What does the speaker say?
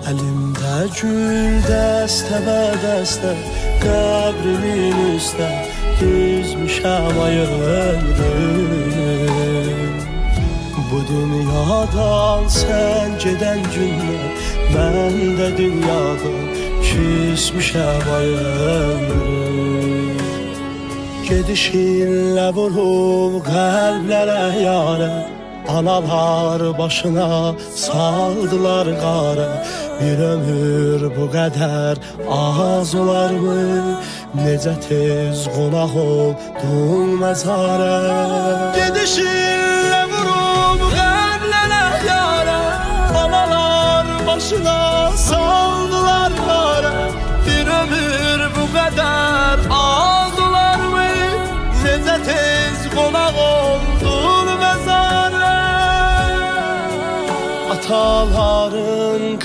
Elimde gül dəstə və dəstə, qəbrimin üstə düzmüşəm ay ömrüm. Bu dünyadan sen geden gündən mən də dünyadan küsmüşəm ay ömrüm. Gedişinlə vurub qəlblərə yarə, analar başına saldılar qara. Bir ömür bu qədər az olarmı? Necə tez qonaq oldum məzara. Gedişinlə vurub qəlblərə yarə, analar başına saldılar qara. Bir ömür bu qədər az olarmı? Necə tez qonaq oldum məzara. Ataların